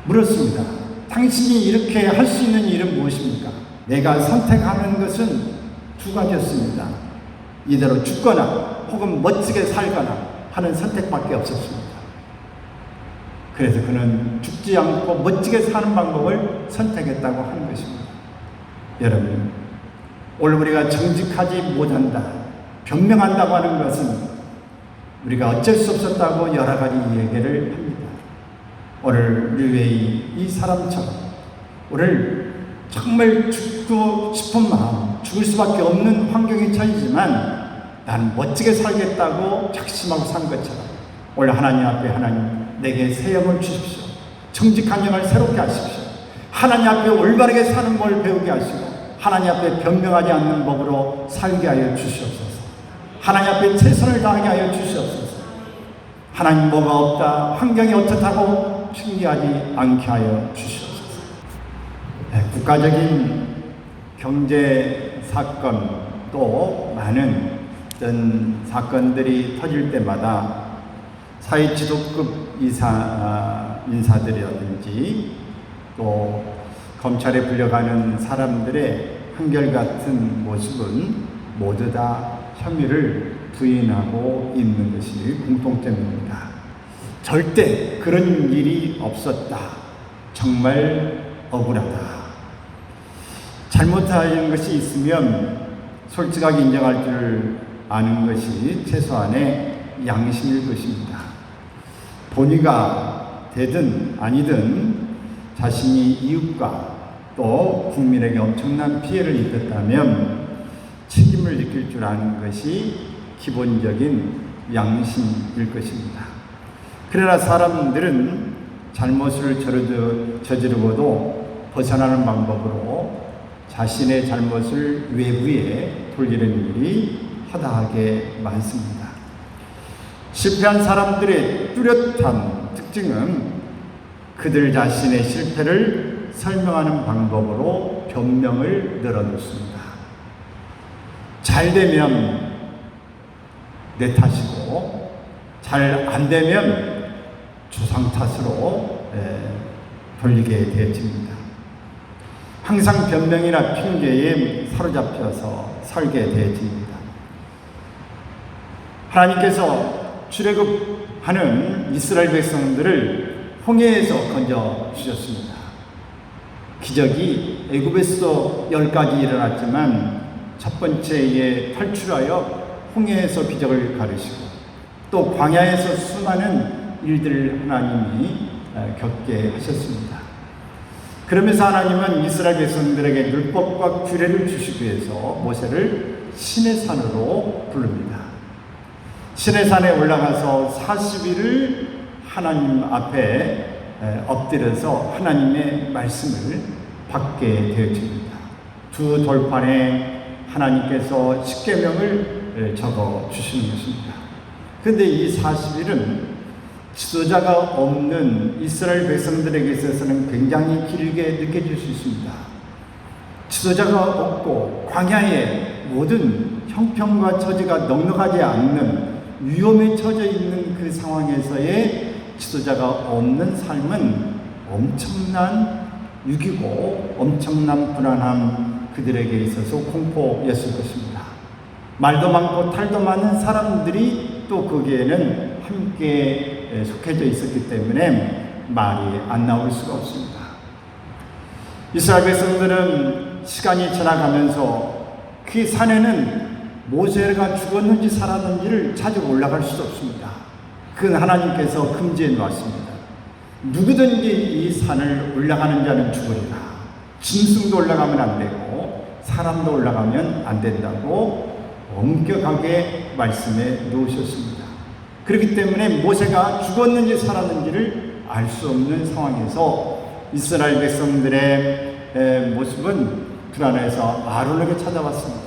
물었습니다. 당신이 이렇게 할 수 있는 일은 무엇입니까? 내가 선택하는 것은 두 가지였습니다. 이대로 죽거나 혹은 멋지게 살거나 하는 선택밖에 없었습니다. 그래서 그는 죽지 않고 멋지게 사는 방법을 선택했다고 하는 것입니다. 여러분, 오늘 우리가 정직하지 못한다, 변명한다고 하는 것은 우리가 어쩔 수 없었다고 여러 가지 얘기를 합니다. 오늘 릴웨이 이 사람처럼 오늘 정말 죽고 싶은 마음, 죽을 수밖에 없는 환경에 처해지만 나는 멋지게 살겠다고 작심하고 산 것처럼 오늘 하나님 앞에 하나님 내게 새 영을 주십시오. 정직한 영을 새롭게 하십시오. 하나님 앞에 올바르게 사는 걸 배우게 하시고 하나님 앞에 변명하지 않는 법으로 살게 하여 주시옵소서. 하나님 앞에 최선을 다하게 하여 주시옵소서. 하나님 뭐가 없다, 환경이 어떻다고 핑계하지 않게 하여 주시옵소서. 국가적인 경제 사건 또 많은 어떤 사건들이 터질 때마다 사회 지도급 인사들이라든지 또 검찰에 불려가는 사람들의 한결같은 모습은 모두 다 혐의를 부인하고 있는 것이 공통점입니다. 절대 그런 일이 없었다. 정말 억울하다. 잘못한 것이 있으면 솔직하게 인정할 줄 아는 것이 최소한의 양심일 것입니다. 본의가 되든 아니든 자신이 이웃과 또 국민에게 엄청난 피해를 입혔다면 책임을 느낄 줄 아는 것이 기본적인 양심일 것입니다. 그러나 사람들은 잘못을 저지르고도 벗어나는 방법으로 자신의 잘못을 외부에 돌리는 일이 허다하게 많습니다. 실패한 사람들의 뚜렷한 특징은 그들 자신의 실패를 설명하는 방법으로 변명을 늘어놓습니다. 잘 되면 내 탓이고 잘 안 되면 조상 탓으로 돌리게 되어집니다. 항상 변명이나 핑계에 사로잡혀서 살게 되어집니다. 하나님께서 출애굽하는 이스라엘 백성들을 홍해에서 건져 주셨습니다. 기적이 애굽에서 10가지 일어났지만 첫 번째에 탈출하여 홍해에서 기적을 가르치고 또 광야에서 수많은 일들을 하나님이 겪게 하셨습니다. 그러면서 하나님은 이스라엘 백성들에게 율법과 규례를 주시기 위해서 모세를 시내 산으로 부릅니다. 시내 산에 올라가서 40일을 하나님 앞에 엎드려서 하나님의 말씀을 받게 되어집니다. 두 돌판에 하나님께서 십계명을 적어 주시는 것입니다. 그런데 이 40일은 지도자가 없는 이스라엘 백성들에게 있어서는 굉장히 길게 느껴질 수 있습니다. 지도자가 없고 광야에 모든 형편과 처지가 넉넉하지 않는 위험에 처져 있는 그 상황에서의 지도자가 없는 삶은 엄청난 위기고 엄청난 불안함, 그들에게 있어서 공포였을 것입니다. 말도 많고 탈도 많은 사람들이 또 거기에는 함께 속해져 있었기 때문에 말이 안 나올 수가 없습니다. 이스라엘 백성들은 시간이 지나가면서 그 산에는 모세가 죽었는지 살았는지를 찾아 올라갈 수 없습니다. 그건 하나님께서 금지해 놓았습니다. 누구든지 이 산을 올라가는 자는 죽으리라. 짐승도 올라가면 안 되고 사람도 올라가면 안 된다고 엄격하게 말씀해 놓으셨습니다. 그렇기 때문에 모세가 죽었는지 살았는지를 알 수 없는 상황에서 이스라엘 백성들의 모습은 불안해서 아론에게 찾아왔습니다.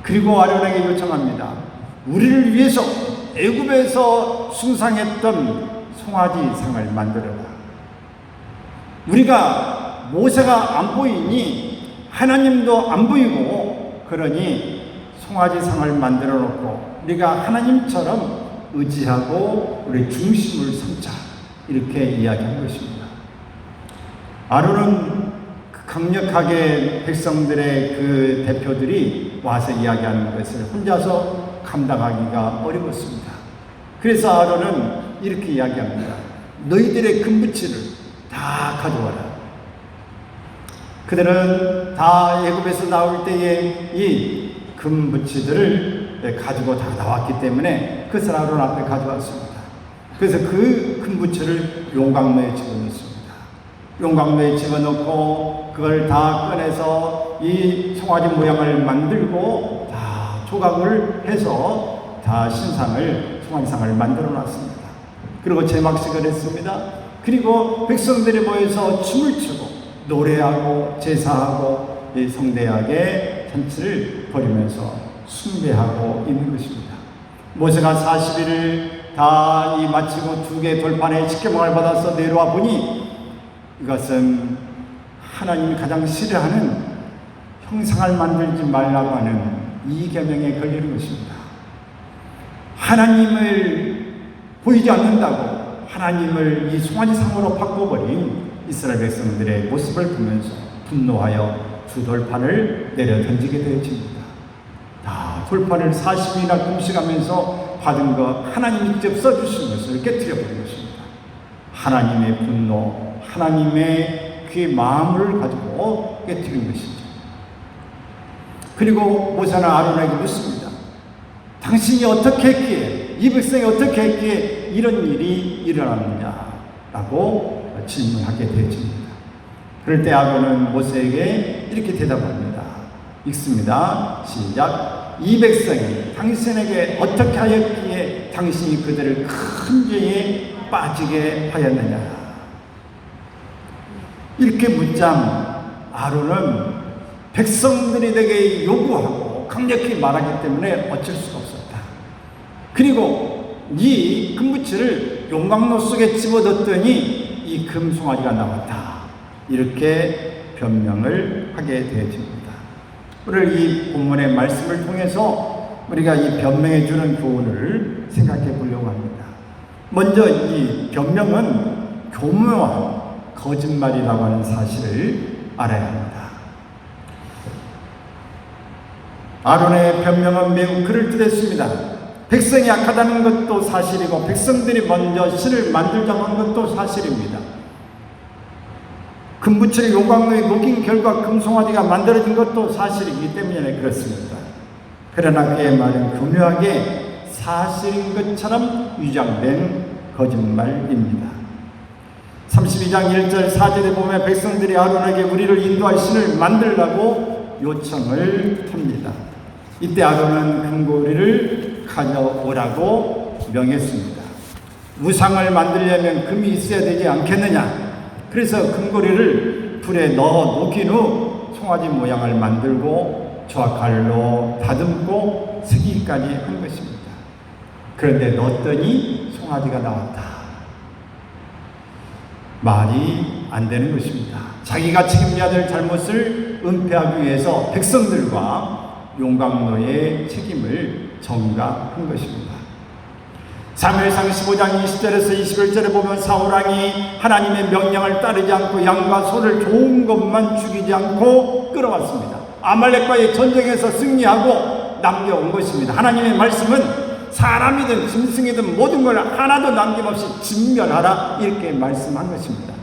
그리고 아론에게 요청합니다. 우리를 위해서 애굽에서 숭상했던 송아지 상을 만들어라. 우리가 모세가 안 보이니 하나님도 안 보이고 그러니 송아지 상을 만들어 놓고 우리가 하나님처럼 의지하고 우리 중심을 삼자, 이렇게 이야기한 것입니다. 아론은 강력하게 백성들의 그 대표들이 와서 이야기하는 것을 혼자서 감당하기가 어려웠습니다. 그래서 아론은 이렇게 이야기합니다. 너희들의 금부치를 다 가져와라. 그들은 다 애굽에서 나올 때에 이 금부치들을 가지고 다 나왔기 때문에 그것을 아론 앞에 가져왔습니다. 그래서 그 금부치를 용광로에 집어넣습니다. 용광로에 집어넣고 그걸 다 꺼내서 이 송아지 모양을 만들고 다 조각을 해서 다 신상을, 송아지상을 만들어 놨습니다. 그리고 제막식을 했습니다. 그리고 백성들이 모여서 춤을 추고 노래하고 제사하고 이 성대하게 잔치를 벌이면서 숭배하고 있는 것입니다. 모세가 40일을 다 이 마치고 2개 돌판에 십계명을 받아서 내려와 보니 이것은 하나님이 가장 싫어하는 형상을 만들지 말라고 하는 이 계명에 걸리는 것입니다. 하나님을 보이지 않는다고 하나님을 이 송아지상으로 바꿔버린 이스라엘 백성들의 모습을 보면서 분노하여 2돌판을 내려 던지게 되어집니다. 다 돌판을 40일이나 금식하면서 받은 것, 하나님이 직접 써주신 것을 깨뜨려 버린 것입니다. 하나님의 분노, 하나님의 그 마음을 가지고 깨뜨린 것이죠. 그리고 모세는 아론에게 묻습니다. 당신이 어떻게 했기에, 이 백성이 어떻게 했기에 이런 일이 일어났느냐라고 질문하게 되어집니다. 그럴 때 아론은 모세에게 이렇게 대답합니다. 읽습니다. 시작. 이 백성이 당신에게 어떻게 하였기에 당신이 그들을 큰 죄에 빠지게 하였느냐. 이렇게 묻자 아론은 백성들이 되게 요구하고 강력히 말하기 때문에 어쩔 수가 없었다. 그리고 이 금부치를 용광로 속에 집어넣었더니 이 금송아지가 나왔다. 이렇게 변명을 하게 되어집니다. 오늘 이 본문의 말씀을 통해서 우리가 이 변명해 주는 교훈을 생각해 보려고 합니다. 먼저 이 변명은 교묘한 거짓말이라고 하는 사실을 알아야 합니다. 아론의 변명은 매우 그럴듯했습니다. 백성이 약하다는 것도 사실이고 백성들이 먼저 신을 만들자고 한 것도 사실입니다. 금부치를 용광로에 녹인 결과 금송아지가 만들어진 것도 사실이기 때문에 그렇습니다. 그러나 그의 말은 교묘하게 사실인 것처럼 위장된 거짓말입니다. 32장 1절 4절에 보면 백성들이 아론에게 우리를 인도할 신을 만들라고 요청을 합니다. 이때 아론은 금고리를 가져오라고 명했습니다. 우상을 만들려면 금이 있어야 되지 않겠느냐. 그래서 금고리를 불에 넣어 녹인 후 송아지 모양을 만들고 조각칼로 다듬고 쓰기까지 한 것입니다. 그런데 넣었더니 송아지가 나왔다. 말이 안 되는 것입니다. 자기가 책임져야 될 잘못을 은폐하기 위해서 백성들과 용광로의 책임을 전가한 것입니다. 사무엘상 15장 20절에서 21절에 보면 사울왕이 하나님의 명령을 따르지 않고 양과 소를 좋은 것만 죽이지 않고 끌어왔습니다. 아말렉과의 전쟁에서 승리하고 남겨온 것입니다. 하나님의 말씀은 사람이든 짐승이든 모든 걸 하나도 남김없이 진멸하라 이렇게 말씀한 것입니다.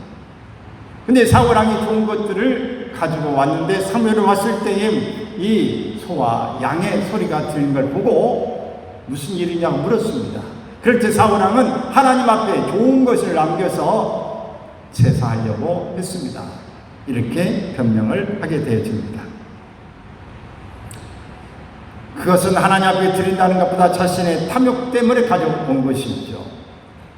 근데 사울왕이 좋은 것들을 가지고 왔는데 사무엘이 왔을 때에 이 소와 양의 소리가 들린 걸 보고 무슨 일이냐고 물었습니다. 그럴 때 사울왕은 하나님 앞에 좋은 것을 남겨서 제사하려고 했습니다. 이렇게 변명을 하게 되어집니다. 그것은 하나님 앞에 드린다는 것보다 자신의 탐욕 때문에 가져온 것이죠.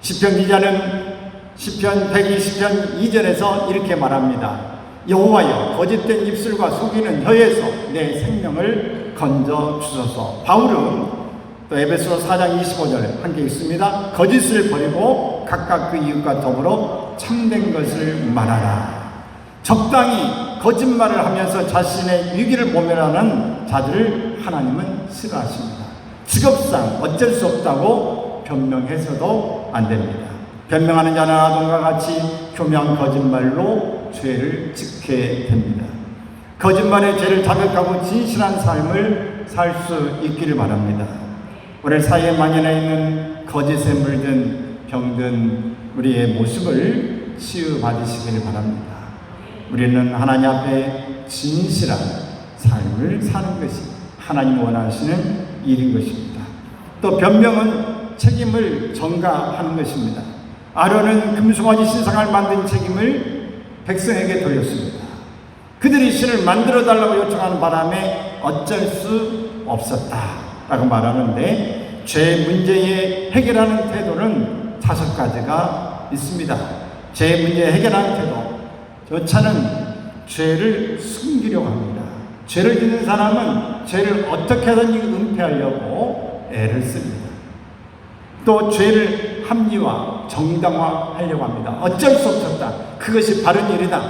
시편 기자는 시편 120편 2절에서 이렇게 말합니다. 여호와여 거짓된 입술과 속이는 혀에서 내 생명을 건져 주소서. 바울은 또 에베소 4장 25절 함께 읽습니다. 거짓을 버리고 각각 그 이웃과 더불어 참된 것을 말하라. 적당히 거짓말을 하면서 자신의 위기를 모면하는 자들을 하나님은 싫어하십니다. 직업상 어쩔 수 없다고 변명해서도 안 됩니다. 변명하는 자는 아동과 같이 교묘한 거짓말로 죄를 짓게 됩니다. 거짓말의 죄를 자백하고 진실한 삶을 살 수 있기를 바랍니다. 우리 사이에 만연해 있는 거짓에 물든 병든 우리의 모습을 치유받으시기를 바랍니다. 우리는 하나님 앞에 진실한 삶을 사는 것이 하나님 원하시는 일인 것입니다. 또 변명은 책임을 전가하는 것입니다. 아론은 금송아지 신상을 만든 책임을 백성에게 돌렸습니다. 그들이 신을 만들어 달라고 요청하는 바람에 어쩔 수 없었다라고 말하는데, 죄 문제에 해결하는 태도는 5가지가 있습니다. 죄 문제 해결하는 태도, 저차는 죄를 숨기려고 합니다. 죄를 짓는 사람은 죄를 어떻게든지 은폐하려고 애를 씁니다. 또 죄를 합리화, 정당화하려고 합니다. 어쩔 수 없었다, 그것이 바른 일이다,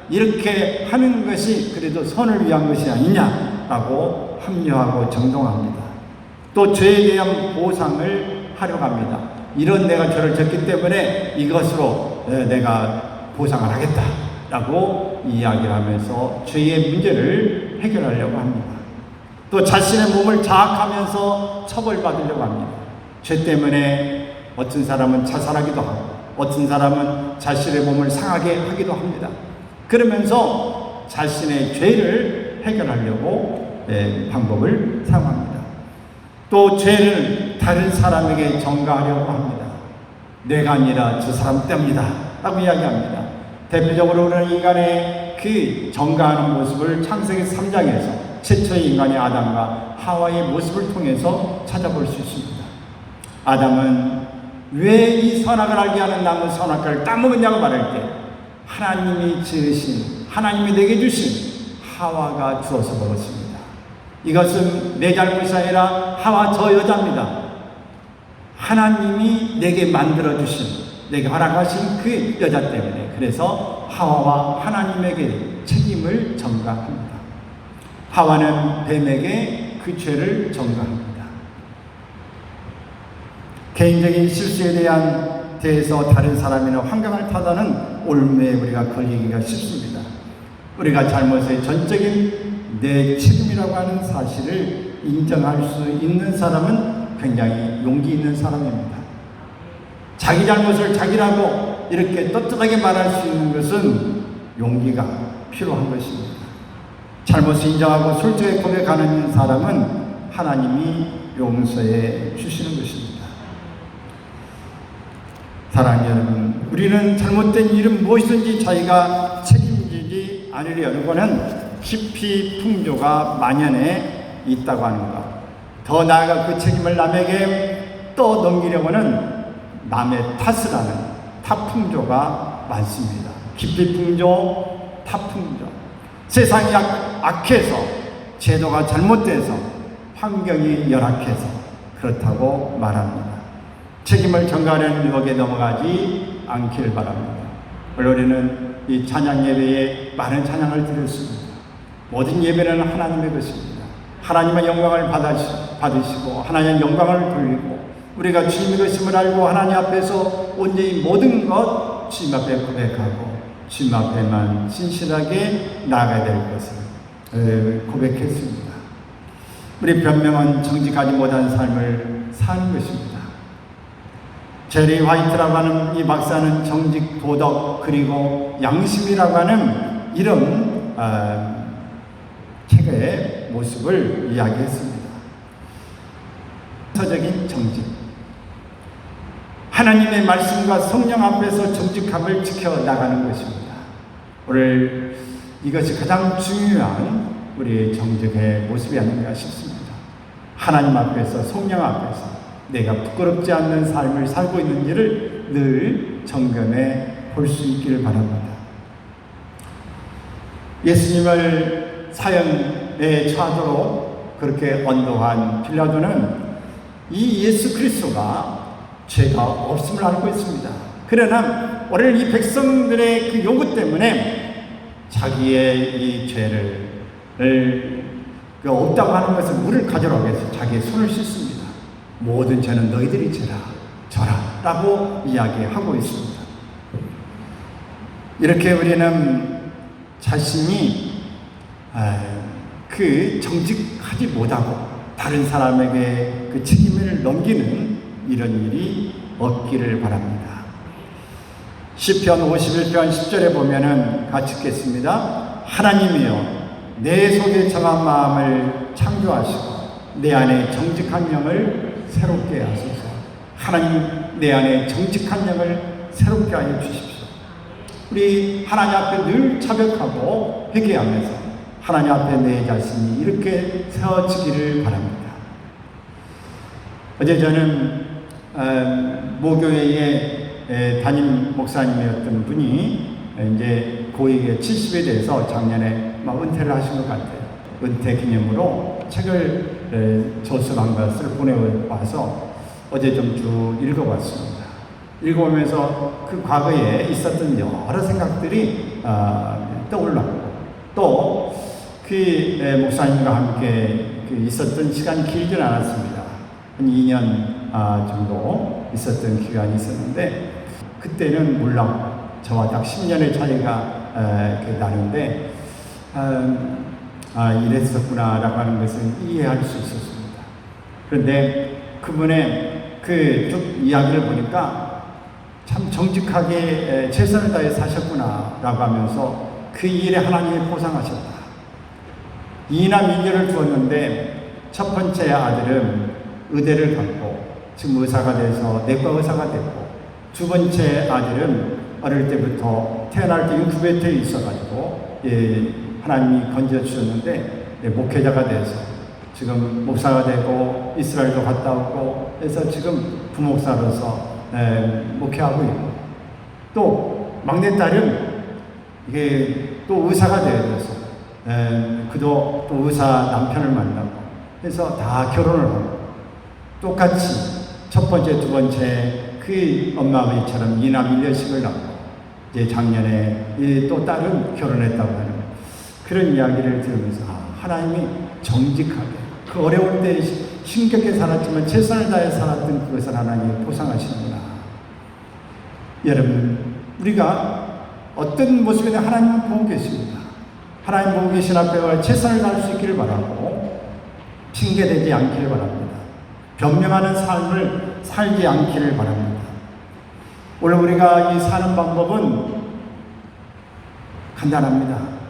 이렇게 하는 것이 그래도 선을 위한 것이 아니냐라고 합리화하고 정당화합니다. 또 죄에 대한 보상을 하려고 합니다. 이런 내가 죄를 졌기 때문에 이것으로 내가 보상을 하겠다라고 이야기를 하면서 죄의 문제를 해결하려고 합니다. 또 자신의 몸을 자학하면서 처벌받으려고 합니다. 죄 때문에 어떤 사람은 자살하기도 하고 어떤 사람은 자신의 몸을 상하게 하기도 합니다. 그러면서 자신의 죄를 해결하려고 방법을 사용합니다. 또 죄를 다른 사람에게 전가하려고 합니다. 내가 아니라 저 사람 때문이다 라고 이야기합니다. 대표적으로 우리는 인간의 그 전가하는 모습을 창세기 3장에서 최초의 인간의 아담과 하와의 모습을 통해서 찾아볼 수 있습니다. 아담은 왜 이 선악을 알게 하는 나무 선악과를 따먹었냐고 말할 때 하나님이 지으신, 하나님이 내게 주신 하와가 주어서 먹었습니다. 이것은 내 잘못이 아니라 하와 저 여자입니다. 하나님이 내게 만들어주신, 내게 허락하신 그 여자 때문에, 그래서 하와와 하나님에게 책임을 전가합니다. 하와는 뱀에게 그 죄를 전가합니다. 개인적인 실수에 대해서 다른 사람이나 환경을 탓하는 올무에 우리가 걸리기가 쉽습니다. 우리가 잘못의 전적인 내 책임이라고 하는 사실을 인정할 수 있는 사람은 굉장히 용기 있는 사람입니다. 자기 잘못을 자기라고 이렇게 떳떳하게 말할 수 있는 것은 용기가 필요한 것입니다. 잘못을 인정하고 솔직하게 고백하는 사람은 하나님이 용서해 주시는 것입니다. 사랑하는 여러분, 우리는 잘못된 일은 무엇이든지 자기가 책임지지 않으려고는 깊이 풍조가 만연해 있다고 하는 것. 더 나아가 그 책임을 남에게 떠넘기려고는 남의 탓을 하는 탓풍조가 많습니다. 깊이 풍조, 탓풍조. 세상이 악해서, 제도가 잘못돼서, 환경이 열악해서 그렇다고 말합니다. 책임을 전가하는 유혹에 넘어가지 않기를 바랍니다. 우리는 이 찬양 예배에 많은 찬양을 드렸습니다. 모든 예배는 하나님의 것입니다. 하나님의 영광을 받으시고 하나님의 영광을 돌리고 우리가 주님의 것임을 알고 하나님 앞에서 온전히 모든 것 주님 앞에 고백하고 주님 앞에만 진실하게 나아가야 될 것을 고백했습니다. 우리 변명은 정직하지 못한 삶을 사는 것입니다. 제리 화이트라고 하는 이 박사는 정직, 도덕, 그리고 양심이라고 하는 이런 책의 모습을 이야기했습니다. 서적인 정직, 하나님의 말씀과 성령 앞에서 정직함을 지켜나가는 것입니다. 오늘 이것이 가장 중요한 우리의 정직의 모습이 아닌가 싶습니다. 하나님 앞에서, 성령 앞에서 내가 부끄럽지 않는 삶을 살고 있는지를 늘 점검해 볼 수 있기를 바랍니다. 예수님을 사형에 처하도록 그렇게 언도한 빌라도는 이 예수 그리스도가 죄가 없음을 알고 있습니다. 그러나 오늘 이 백성들의 그 요구 때문에 자기의 이 죄를 없다고 하는 것을 물을 가져라고 해서 자기의 손을 씻습니다. 모든 죄는 너희들이 져라. 라고 이야기하고 있습니다. 이렇게 우리는 자신이 정직하지 못하고 다른 사람에게 그 책임을 넘기는 이런 일이 없기를 바랍니다. 시편 51편 10절에 보면은 같이 읽겠습니다. 하나님이여 내 속에 정한 마음을 창조하시고 내 안에 정직한 영을 새롭게 하소서. 하나님, 내 안에 정직한 영을 새롭게 하여 주십시오. 우리 하나님 앞에 늘 자백하고 회개하면서 하나님 앞에 내 자신이 이렇게 세워지기를 바랍니다. 어제 저는 모교회의 담임 목사님이었던 분이 이제 고위의 70에 대해서 작년에 은퇴를 하신 것 같아요. 은퇴 기념으로 책을 저술한 것을 보내와서 어제 좀 쭉 읽어봤습니다. 읽어보면서 그 과거에 있었던 여러 생각들이 떠올랐고 또 그 목사님과 함께 있었던 시간이 길지는 않았습니다. 한 2년 정도 있었던 기간이 있었는데 그때는 물론 저와 딱 10년의 차이가 나는데 이랬었구나라고 하는 것을 이해할 수 있었습니다. 그런데 그분의 그 쭉 이야기를 보니까 참 정직하게 최선을 다해 사셨구나라고 하면서 그 일에 하나님이 보상하셨다. 2남 2녀를 두었는데 첫 번째 아들은 의대를 갔고 지금 의사가 돼서 내과 의사가 됐고 두 번째 아들은 어릴 때부터 태어날 때 인큐베이터에 있어가지고 하나님이 건져주셨는데 목회자가 돼서 지금 목사가 되고 이스라엘도 갔다 오고 해서 지금 부목사로서 목회하고 있고 또 막내딸은 이게 또 의사가 되어서 그도 또 의사 남편을 만나고 해서 다 결혼을 하고 똑같이 첫 번째 두 번째 그 엄마 아버지처럼 2남 1녀씩을 낳고 이제 작년에 또 딸은 결혼했다고 하는 그런 이야기를 들으면서 하나님이 정직하게 그 어려울 때 힘겹게 살았지만 최선을 다해 살았던 그것을 하나님이 보상하시는구나. 여러분, 우리가 어떤 모습이든 하나님은 보고 계십니다. 하나님 보고 계신 앞에 최선을 다할 수 있기를 바라고 핑계대지 않기를 바랍니다. 변명하는 삶을 살지 않기를 바랍니다. 오늘 우리가 이 사는 방법은 간단합니다.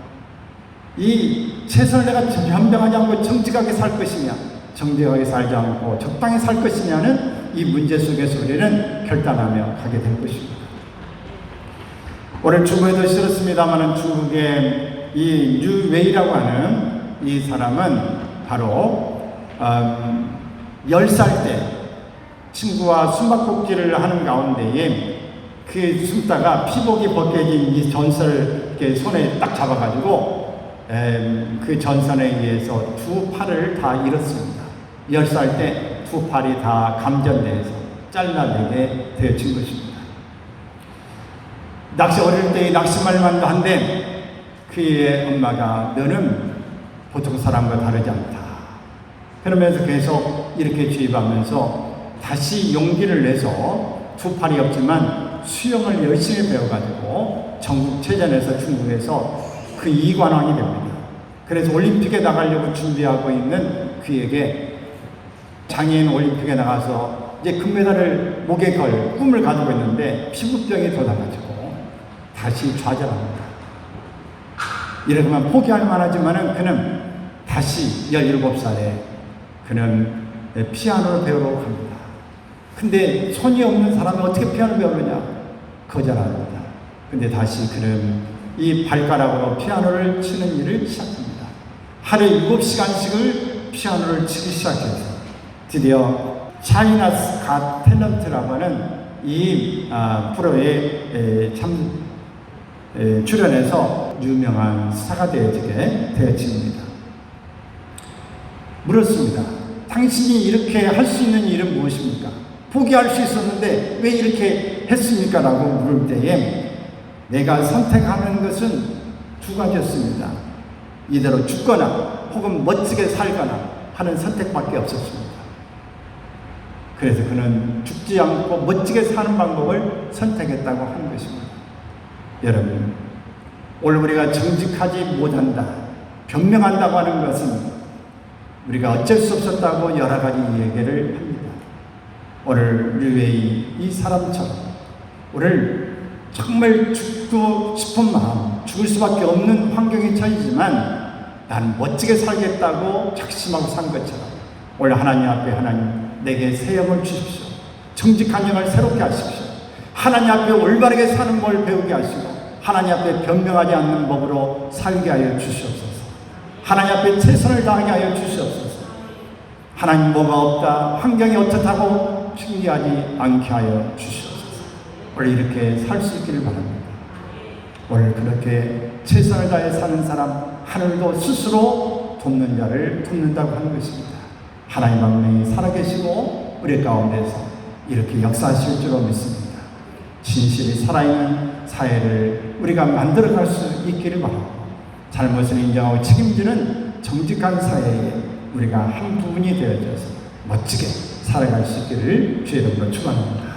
이 최선을 내가 변명하지 않고 정직하게 살 것이냐, 정직하게 살지 않고 적당히 살 것이냐는 이 문제 속에서 우리는 결단하며 가게 될 것입니다. 오늘 중국에도 실었습니다만 중국의 이 뉴웨이라고 하는 이 사람은 바로 10살 때 친구와 숨바꼭질을 하는 가운데에 그 숨다가 피복이 벗겨진 이 전선을 이렇게 손에 딱 잡아가지고 그 전선에 의해서 두 팔을 다 잃었습니다. 10살 때 두 팔이 다 감전돼서 잘라내게 되어진 것입니다. 낚시 어릴 때 낚시말만도 한데 그의 엄마가 너는 보통 사람과 다르지 않다. 그러면서 계속 이렇게 주입하면서 다시 용기를 내서 두 팔이 없지만 수영을 열심히 배워가지고 전국체전에서 중국에서 그 2관왕이 됩니다. 그래서 올림픽에 나가려고 준비하고 있는 그에게 장애인 올림픽에 나가서 이제 금메달을 목에 걸 꿈을 가지고 있는데 피부병이 돋아가지고 다시 좌절합니다. 이러면 포기할 만하지만은 그는 다시 17살에 그는 피아노를 배우러 갑니다. 근데 손이 없는 사람이 어떻게 피아노 배우느냐? 거절합니다. 근데 다시 그는 이 발가락으로 피아노를 치는 일을 시작합니다. 하루에 7시간씩을 피아노를 치기 시작해서 드디어 차이나스 갓 탤런트라고 하는 이 프로에 출연해서 유명한 스타가 되어지게 되어집니다. 물었습니다. 당신이 이렇게 할 수 있는 일은 무엇입니까? 포기할 수 있었는데 왜 이렇게 했습니까? 라고 물을 때에 내가 선택하는 것은 두 가지였습니다. 이대로 죽거나 혹은 멋지게 살거나 하는 선택밖에 없었습니다. 그래서 그는 죽지 않고 멋지게 사는 방법을 선택했다고 하는 것입니다. 여러분, 오늘 우리가 정직하지 못한다, 변명한다고 하는 것은 우리가 어쩔 수 없었다고 여러 가지 얘기를 합니다. 오늘 르웨이 이 사람처럼 오늘 정말 죽고 싶은 마음, 죽을 수밖에 없는 환경에 처해지만 난 멋지게 살겠다고 작심하고 산 것처럼 오늘 하나님 앞에 하나님 내게 새 영을 주십시오. 정직한 영을 새롭게 하십시오. 하나님 앞에 올바르게 사는 걸 배우게 하시고 하나님 앞에 변명하지 않는 법으로 살게 하여 주시옵소서. 하나님 앞에 최선을 다하게 하여 주시옵소서. 하나님 뭐가 없다, 환경이 어떻다고 핑계하지 않게 하여 주시옵소서. 오늘 이렇게 살 수 있기를 바랍니다. 오늘 그렇게 최선을 다해 사는 사람 하늘도 스스로 돕는 자를 돕는다고 하는 것입니다. 하나님 만명이 살아계시고 우리 가운데서 이렇게 역사하실 줄로 믿습니다. 진실이 살아있는 사회를 우리가 만들어갈 수 있기를 바라고 잘못을 인정하고 책임지는 정직한 사회에 우리가 한 부분이 되어져서 멋지게 살아갈 수 있기를 주의 이름으로 축원합니다.